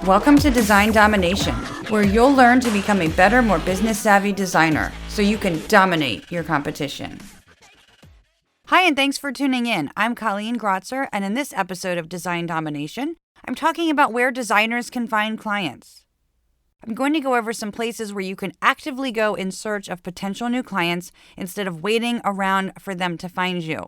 Welcome to Design Domination, where you'll learn to become a better, more business-savvy designer so you can dominate your competition. Hi, and thanks for tuning in. I'm Colleen Grotzer, and in this episode of Design Domination, I'm talking about where designers can find clients. I'm going to go over some places where you can actively go in search of potential new clients instead of waiting around for them to find you.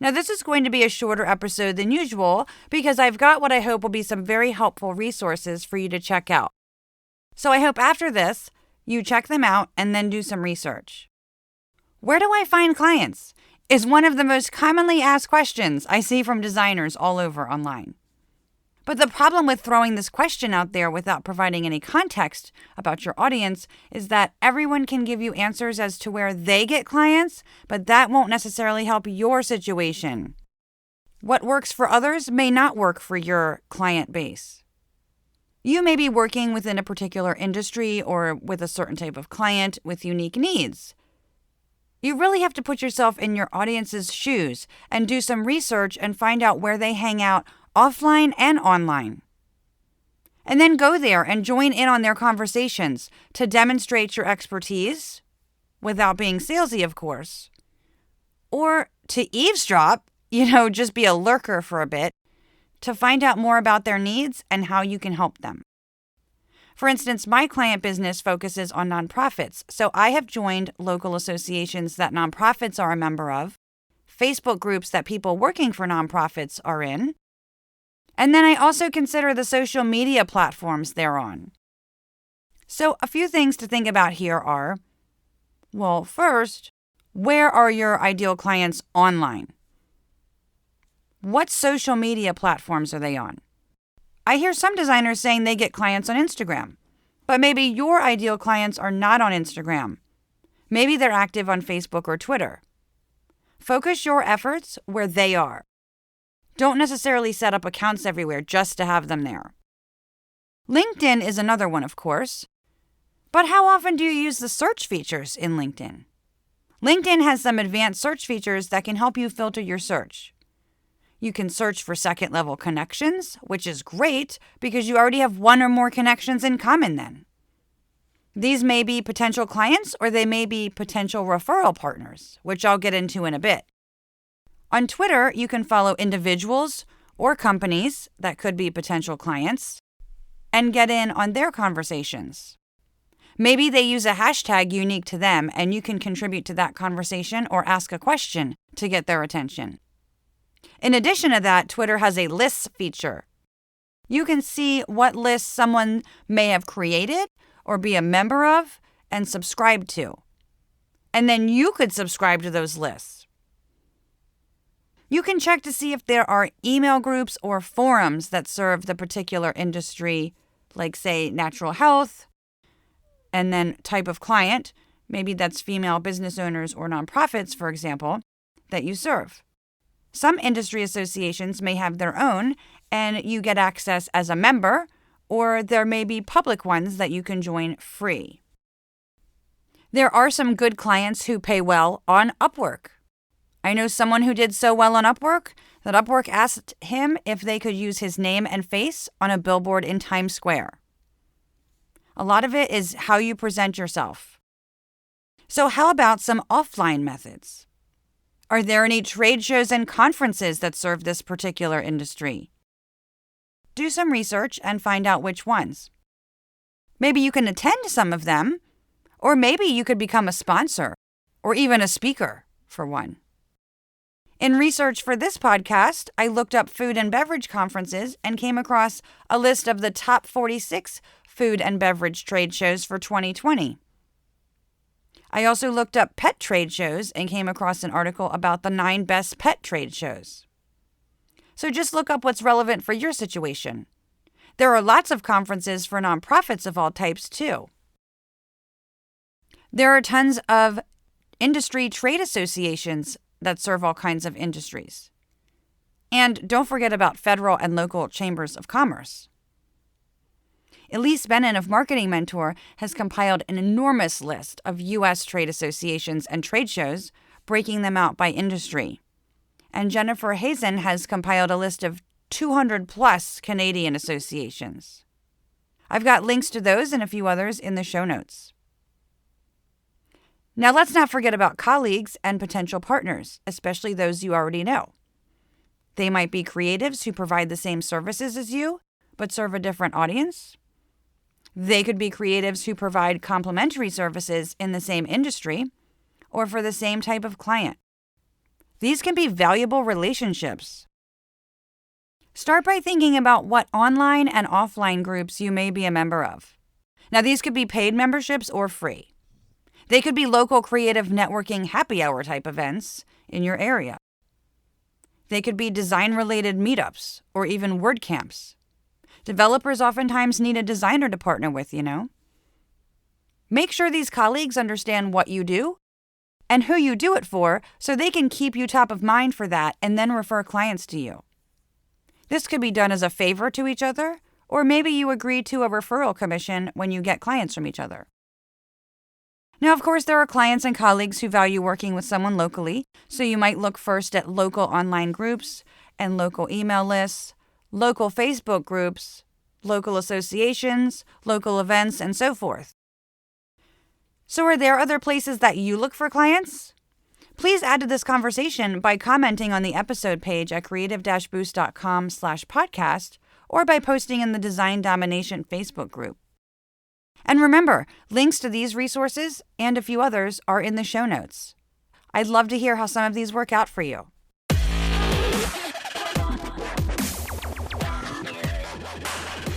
Now, this is going to be a shorter episode than usual because I've got what I hope will be some very helpful resources for you to check out. So I hope after this, you check them out and then do some research. Where do I find clients? Is one of the most commonly asked questions I see from designers all over online. But the problem with throwing this question out there without providing any context about your audience is that everyone can give you answers as to where they get clients, but that won't necessarily help your situation. What works for others may not work for your client base. You may be working within a particular industry or with a certain type of client with unique needs. You really have to put yourself in your audience's shoes and do some research and find out where they hang out offline and online. And then go there and join in on their conversations to demonstrate your expertise, without being salesy, of course. Or to eavesdrop, just be a lurker for a bit, to find out more about their needs and how you can help them. For instance, my client business focuses on nonprofits, so I have joined local associations that nonprofits are a member of, Facebook groups that people working for nonprofits are in, and then I also consider the social media platforms they're on. So a few things to think about here are, well, first, where are your ideal clients online? What social media platforms are they on? I hear some designers saying they get clients on Instagram, but maybe your ideal clients are not on Instagram. Maybe they're active on Facebook or Twitter. Focus your efforts where they are. Don't necessarily set up accounts everywhere just to have them there. LinkedIn is another one, of course. But how often do you use the search features in LinkedIn? LinkedIn has some advanced search features that can help you filter your search. You can search for second-level connections, which is great because you already have one or more connections in common then. These may be potential clients or they may be potential referral partners, which I'll get into in a bit. On Twitter, you can follow individuals or companies that could be potential clients and get in on their conversations. Maybe they use a hashtag unique to them and you can contribute to that conversation or ask a question to get their attention. In addition to that, Twitter has a lists feature. You can see what lists someone may have created or be a member of and subscribe to. And then you could subscribe to those lists. You can check to see if there are email groups or forums that serve the particular industry, like, say, natural health, and then type of client, maybe that's female business owners or nonprofits, for example, that you serve. Some industry associations may have their own, and you get access as a member, or there may be public ones that you can join free. There are some good clients who pay well on Upwork. I know someone who did so well on Upwork that Upwork asked him if they could use his name and face on a billboard in Times Square. A lot of it is how you present yourself. So how about some offline methods? Are there any trade shows and conferences that serve this particular industry? Do some research and find out which ones. Maybe you can attend some of them, or maybe you could become a sponsor or even a speaker for one. In research for this podcast, I looked up food and beverage conferences and came across a list of the top 46 food and beverage trade shows for 2020. I also looked up pet trade shows and came across an article about the 9 best pet trade shows. So just look up what's relevant for your situation. There are lots of conferences for nonprofits of all types, too. There are tons of industry trade associations that serve all kinds of industries. And don't forget about federal and local chambers of commerce. Elise Bennon of Marketing Mentor has compiled an enormous list of U.S. trade associations and trade shows, breaking them out by industry. And Jennifer Hazen has compiled a list of 200 plus Canadian associations. I've got links to those and a few others in the show notes. Now, let's not forget about colleagues and potential partners, especially those you already know. They might be creatives who provide the same services as you, but serve a different audience. They could be creatives who provide complementary services in the same industry or for the same type of client. These can be valuable relationships. Start by thinking about what online and offline groups you may be a member of. Now, these could be paid memberships or free. They could be local creative networking happy hour type events in your area. They could be design-related meetups or even WordCamps. Developers oftentimes need a designer to partner with, Make sure these colleagues understand what you do and who you do it for so they can keep you top of mind for that and then refer clients to you. This could be done as a favor to each other, or maybe you agree to a referral commission when you get clients from each other. Now, of course, there are clients and colleagues who value working with someone locally, so you might look first at local online groups and local email lists, local Facebook groups, local associations, local events, and so forth. So are there other places that you look for clients? Please add to this conversation by commenting on the episode page at creative-boost.com/podcast or by posting in the Design Domination Facebook group. And remember, links to these resources and a few others are in the show notes. I'd love to hear how some of these work out for you.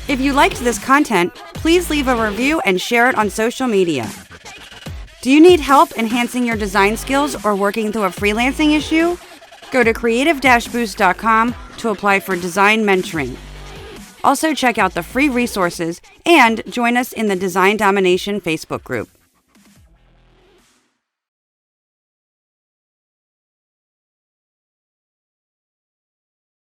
If you liked this content, please leave a review and share it on social media. Do you need help enhancing your design skills or working through a freelancing issue? Go to creative-boost.com to apply for design mentoring. Also, check out the free resources and join us in the Design Domination Facebook group.